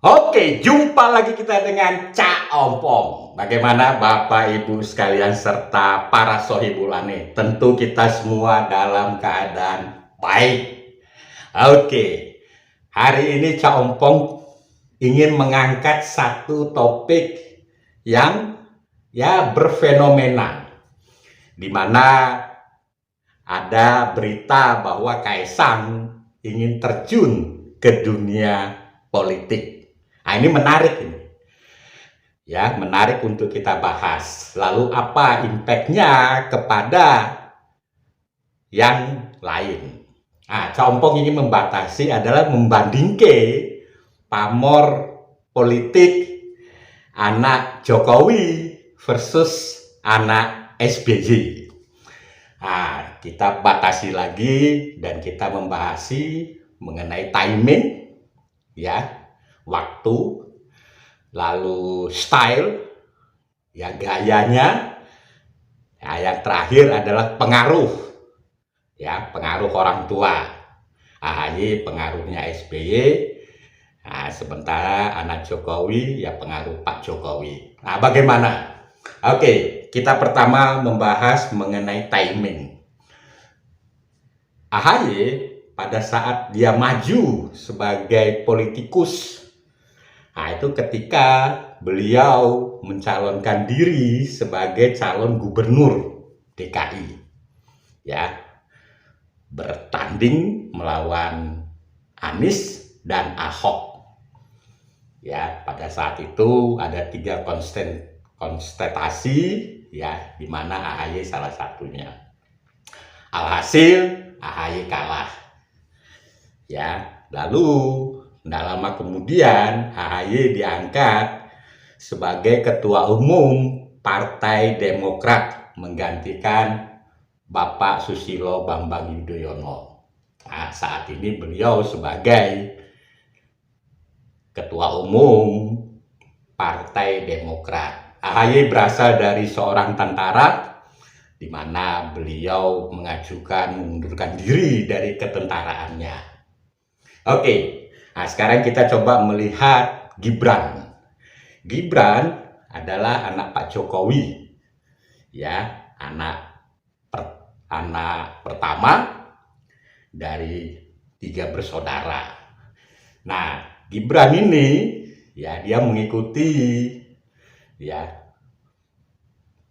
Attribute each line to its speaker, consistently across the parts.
Speaker 1: Oke, jumpa lagi kita dengan Cak Ompong. Bagaimana Bapak Ibu sekalian serta para sohibulane? Tentu kita semua dalam keadaan baik. Oke, hari ini Cak Ompong ingin mengangkat satu topik yang berfenomena, di mana ada berita bahwa Kaisang ingin terjun ke dunia politik. Nah, ini menarik ini. Ya, menarik untuk kita bahas. Lalu apa impact-nya kepada yang lain? Nah, Compong ingin membatasi adalah membandingkan pamor politik anak Jokowi versus anak SBY. Nah, kita batasi lagi dan kita membahas mengenai timing, ya, waktu, lalu style, ya, gayanya. Ya, yang terakhir adalah pengaruh, ya, pengaruh orang tua. AHY pengaruhnya SBY, nah, sementara anak Jokowi ya pengaruh Pak Jokowi. Nah, bagaimana? Oke, kita pertama membahas mengenai timing. AHY pada saat dia maju sebagai politikus, nah, itu ketika beliau mencalonkan diri sebagai calon gubernur DKI, ya, bertanding melawan Anies dan Ahok. Ya, pada saat itu ada 3 konstelasi, ya, di mana AHY salah satunya. Alhasil AHY kalah. Ya, lalu tidak lama kemudian AHY diangkat sebagai ketua umum Partai Demokrat menggantikan Bapak Susilo Bambang Yudhoyono. Nah, saat ini beliau sebagai ketua umum Partai Demokrat. AHY berasal dari seorang tentara, di mana beliau mengundurkan diri dari ketentaraannya. Oke. Nah, sekarang kita coba melihat Gibran. Gibran adalah anak Pak Jokowi, ya, anak pertama dari 3 bersaudara. Nah, Gibran ini, ya, dia mengikuti, ya,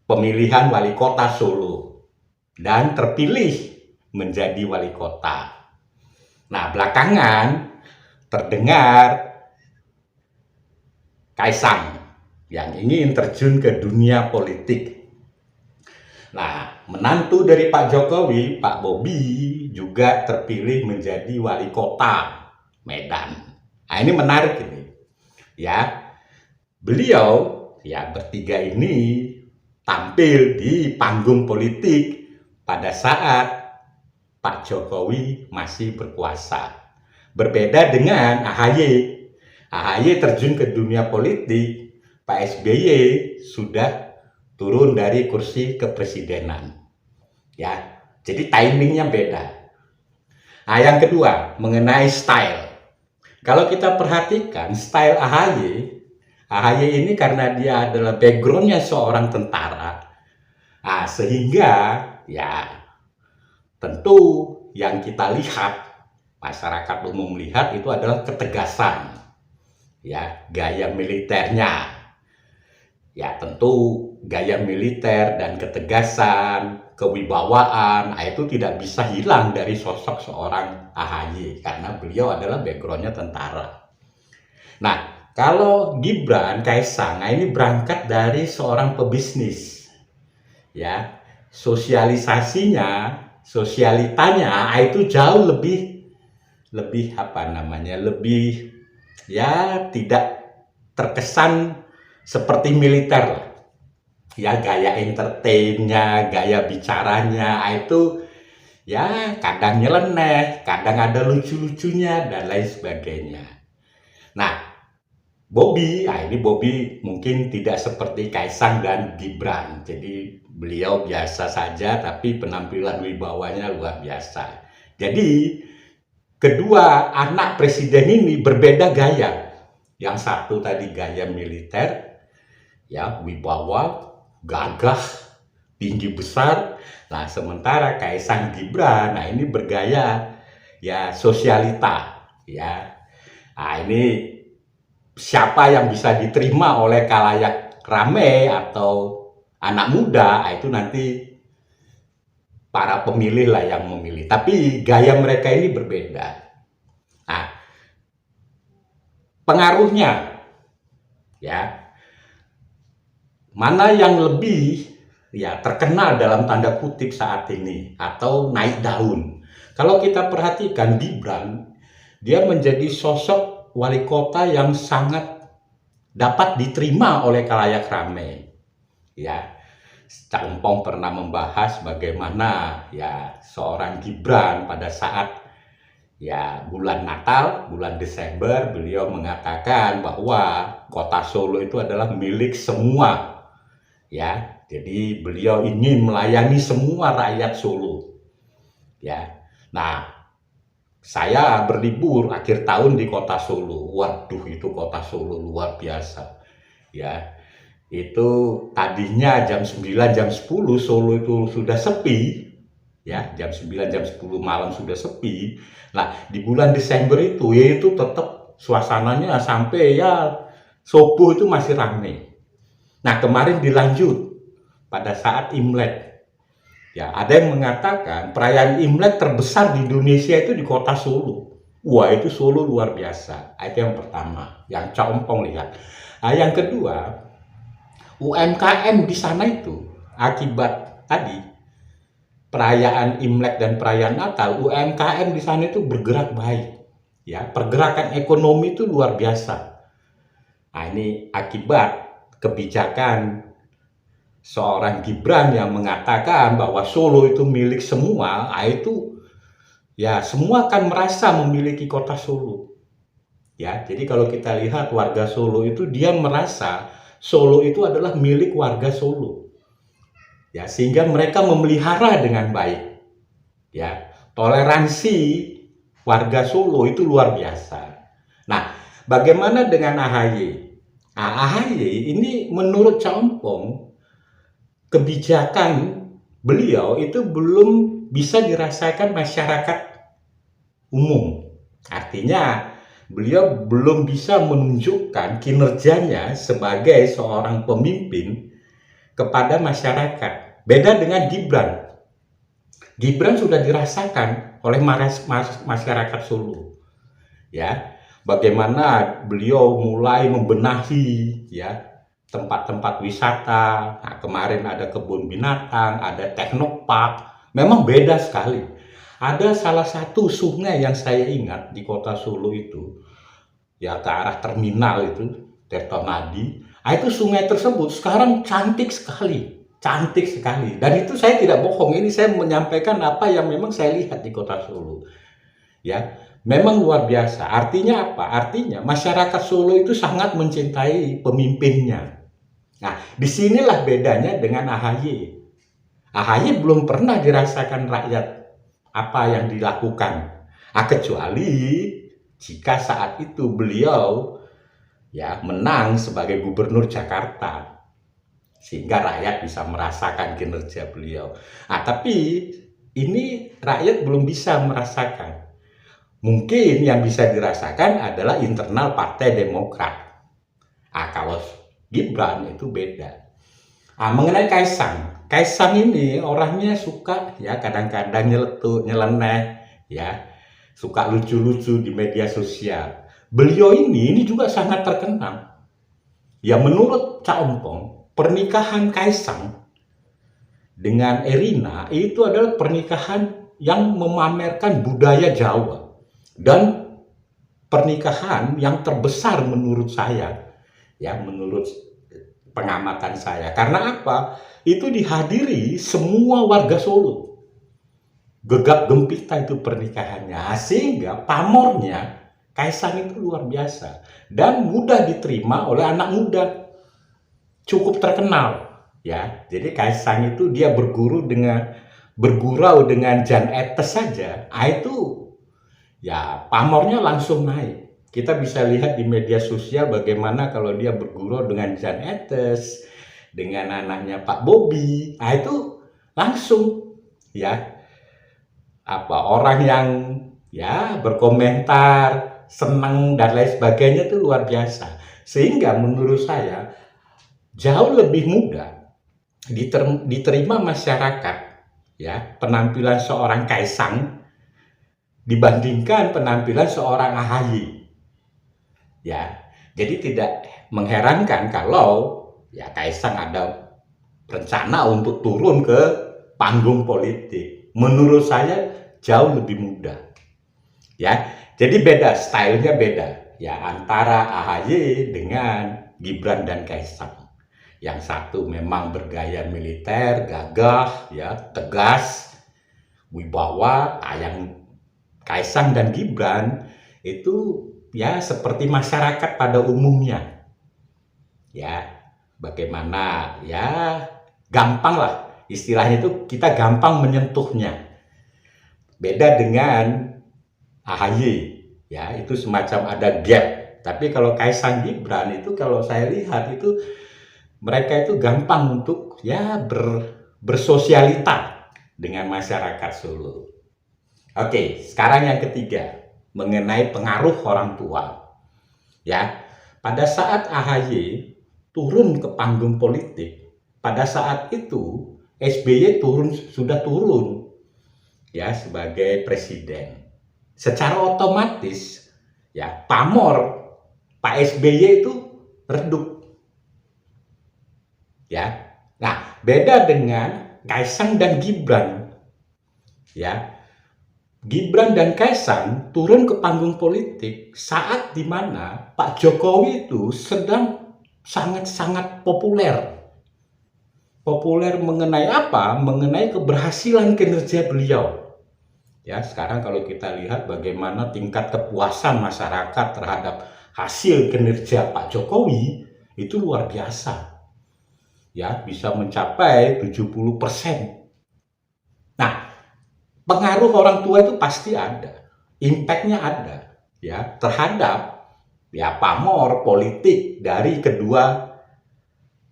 Speaker 1: pemilihan wali kota Solo dan terpilih menjadi wali kota. Nah, belakangan terdengar Kaisang yang ingin terjun ke dunia politik. Nah, menantu dari Pak Jokowi, Pak Bobi, juga terpilih menjadi wali kota Medan. Nah, ini menarik ini. Ya, beliau, ya, bertiga ini tampil di panggung politik pada saat Pak Jokowi masih berkuasa. Berbeda dengan AHY. AHY terjun ke dunia politik, Pak SBY sudah turun dari kursi kepresidenan. Ya, jadi timingnya beda. Nah, yang kedua, mengenai style. Kalau kita perhatikan style AHY ini karena dia adalah backgroundnya seorang tentara, nah, sehingga, ya, tentu yang kita lihat, masyarakat umum lihat itu adalah ketegasan, ya, gaya militernya. Ya, tentu gaya militer dan ketegasan, kewibawaan, nah, itu tidak bisa hilang dari sosok seorang AHY karena beliau adalah backgroundnya tentara. Nah, kalau Gibran, Kaisang, nah, ini berangkat dari seorang pebisnis, ya, sosialisasinya, sosialitanya, itu jauh lebih apa namanya, lebih, ya, tidak terkesan seperti militer, ya, gaya entertainnya, gaya bicaranya, itu, ya, kadang nyeleneh, kadang ada lucu-lucunya dan lain sebagainya. Nah, Bobi, nah, ini Bobi mungkin tidak seperti Kaisang dan Gibran, jadi beliau biasa saja tapi penampilan wibawanya luar biasa. Jadi kedua anak presiden ini berbeda gaya, Yang satu tadi gaya militer, ya, wibawa, gagah, tinggi besar. Nah, sementara Kaisang Gibran, nah ini bergaya ya sosialita, ya. Nah, ini siapa yang bisa diterima oleh khalayak rame atau anak muda, itu nanti para pemilih lah yang memilih. Tapi gaya mereka ini berbeda. Nah, pengaruhnya, ya, mana yang lebih ya terkenal dalam tanda kutip saat ini atau naik daun. Kalau kita perhatikan Gibran, dia menjadi sosok wali kota yang sangat dapat diterima oleh khalayak ramai. Ya, Cak Empong pernah membahas bagaimana ya seorang Gibran pada saat ya bulan Natal, bulan Desember, beliau mengatakan bahwa kota Solo itu adalah milik semua. Ya, jadi beliau ingin melayani semua rakyat Solo. Ya. Nah, saya berlibur akhir tahun di kota Solo. Waduh, itu kota Solo luar biasa. Ya. Itu tadinya jam 9, jam 10 Solo itu sudah sepi. Ya, jam 9, jam 10 malam sudah sepi. Nah, di bulan Desember itu ya itu tetap suasananya sampai ya subuh itu masih ramai. Nah, kemarin dilanjut pada saat Imlek. Ya, ada yang mengatakan perayaan Imlek terbesar di Indonesia itu di kota Solo. Wah, itu Solo luar biasa. Itu yang pertama, yang Cak Empong lihat. Nah, yang kedua, UMKM di sana itu akibat tadi perayaan Imlek dan perayaan Natal, UMKM di sana itu bergerak baik. Ya, pergerakan ekonomi itu luar biasa. Nah, ini akibat kebijakan seorang Gibran yang mengatakan bahwa Solo itu milik semua, itu ya semua akan merasa memiliki kota Solo. Ya, jadi kalau kita lihat warga Solo itu dia merasa Solo itu adalah milik warga Solo. Ya, sehingga mereka memelihara dengan baik. Ya, toleransi warga Solo itu luar biasa. Nah, bagaimana dengan AHY? Nah, AHY ini menurut Cak Empong, kebijakan beliau itu belum bisa dirasakan masyarakat umum. Artinya beliau belum bisa menunjukkan kinerjanya sebagai seorang pemimpin kepada masyarakat. Beda dengan Gibran. Gibran sudah dirasakan oleh masyarakat Solo. Ya, bagaimana beliau mulai membenahi ya tempat-tempat wisata. Nah, kemarin ada kebun binatang, ada teknopark. Memang beda sekali. Ada salah satu sungai yang saya ingat di kota Solo itu, ya ke arah terminal itu, Tirtonadi. Nah, itu sungai tersebut sekarang cantik sekali. Cantik sekali. Dan itu saya tidak bohong. Ini saya menyampaikan apa yang memang saya lihat di kota Solo. Ya, memang luar biasa. Artinya apa? Artinya masyarakat Solo itu sangat mencintai pemimpinnya. Nah, disinilah bedanya dengan AHY. AHY belum pernah dirasakan rakyat apa yang dilakukan. Kecuali jika saat itu beliau ya menang sebagai gubernur Jakarta. Sehingga rakyat bisa merasakan kinerja beliau. Tapi ini rakyat belum bisa merasakan. Mungkin yang bisa dirasakan adalah internal Partai Demokrat. Kalau Gibran itu beda. Mengenai Kaisang ini orangnya suka ya kadang-kadang nyeletuk, nyeleneh, ya suka lucu-lucu di media sosial. Beliau ini juga sangat terkenal. Ya menurut Cak Empong, pernikahan Kaisang dengan Erina itu adalah pernikahan yang memamerkan budaya Jawa dan pernikahan yang terbesar menurut saya. Ya, menurut pengamatan saya. Karena apa? Itu dihadiri semua warga Solo. Gegap gempita itu pernikahannya. Sehingga pamornya Kaisang itu luar biasa. Dan mudah diterima oleh anak muda. Cukup terkenal. Ya, jadi Kaisang itu dia bergurau dengan Jan Etes saja. Itu ya pamornya langsung naik. Kita bisa lihat di media sosial bagaimana kalau dia bergurau dengan Jan Etes, dengan anaknya Pak Bobi. Nah, itu langsung ya orang yang ya berkomentar, senang dan lain sebagainya itu luar biasa. Sehingga menurut saya jauh lebih mudah diterima masyarakat ya penampilan seorang Kaisang dibandingkan penampilan seorang AHY. Ya, jadi tidak mengherankan kalau ya Kaisang ada rencana untuk turun ke panggung politik. Menurut saya jauh lebih mudah. Ya, jadi beda, stylenya beda ya antara AHY dengan Gibran dan Kaisang. Yang satu memang bergaya militer, gagah, ya, tegas, wibawa. Yang Kaisang dan Gibran itu ya seperti masyarakat pada umumnya. Ya, bagaimana ya gampang lah istilahnya itu kita gampang menyentuhnya. Beda dengan AHY ya itu semacam ada gap. Tapi kalau Kaisang Gibran itu kalau saya lihat itu mereka itu gampang untuk ya bersosialita dengan masyarakat Solo. Oke, sekarang yang ketiga mengenai pengaruh orang tua. Ya, pada saat AHY turun ke panggung politik, pada saat itu SBY sudah turun ya sebagai presiden. Secara otomatis ya pamor Pak SBY itu redup. Ya. Nah, beda dengan Kaisang dan Gibran. Ya. Gibran dan Kaisang turun ke panggung politik saat dimana Pak Jokowi itu sedang sangat-sangat populer. Populer mengenai apa? Mengenai keberhasilan kinerja beliau. Ya, sekarang kalau kita lihat bagaimana tingkat kepuasan masyarakat terhadap hasil kinerja Pak Jokowi itu luar biasa. Ya, bisa mencapai 70%. Nah, pengaruh orang tua itu pasti ada, impact-nya ada ya terhadap ya pamor politik dari kedua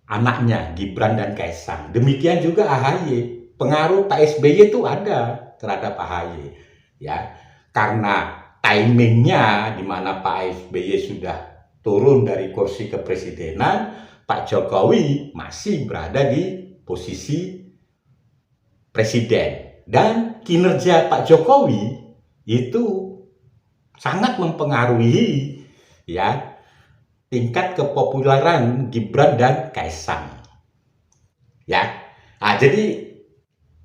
Speaker 1: anaknya Gibran dan Kaisang. Demikian juga AHY, pengaruh Pak SBY itu ada terhadap AHY ya karena timingnya di mana Pak SBY sudah turun dari kursi kepresidenan, Pak Jokowi masih berada di posisi presiden. Dan kinerja Pak Jokowi itu sangat mempengaruhi ya tingkat kepopuleran Gibran dan Kaisang. Ya. Nah, jadi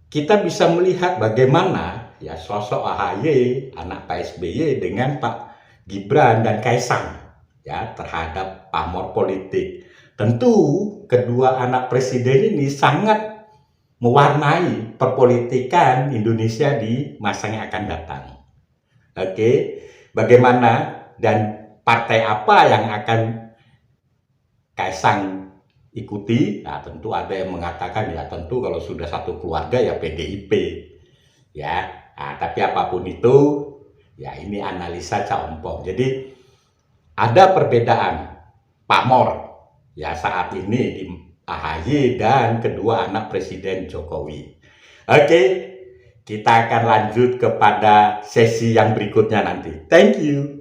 Speaker 1: kita bisa melihat bagaimana ya sosok AHY, anak Pak SBY dengan Pak Gibran dan Kaisang ya terhadap pamor politik. Tentu kedua anak presiden ini sangat mewarnai perpolitikan Indonesia di masa yang akan datang. Oke, bagaimana dan partai apa yang akan Kaisang ikuti? Nah, tentu ada yang mengatakan ya tentu kalau sudah satu keluarga ya PDIP. Ya, nah, tapi apapun itu ya ini analisa Caompong. Jadi ada perbedaan pamor ya saat ini di AHY dan kedua anak Presiden Jokowi. Oke, kita akan lanjut kepada sesi yang berikutnya nanti. Thank you.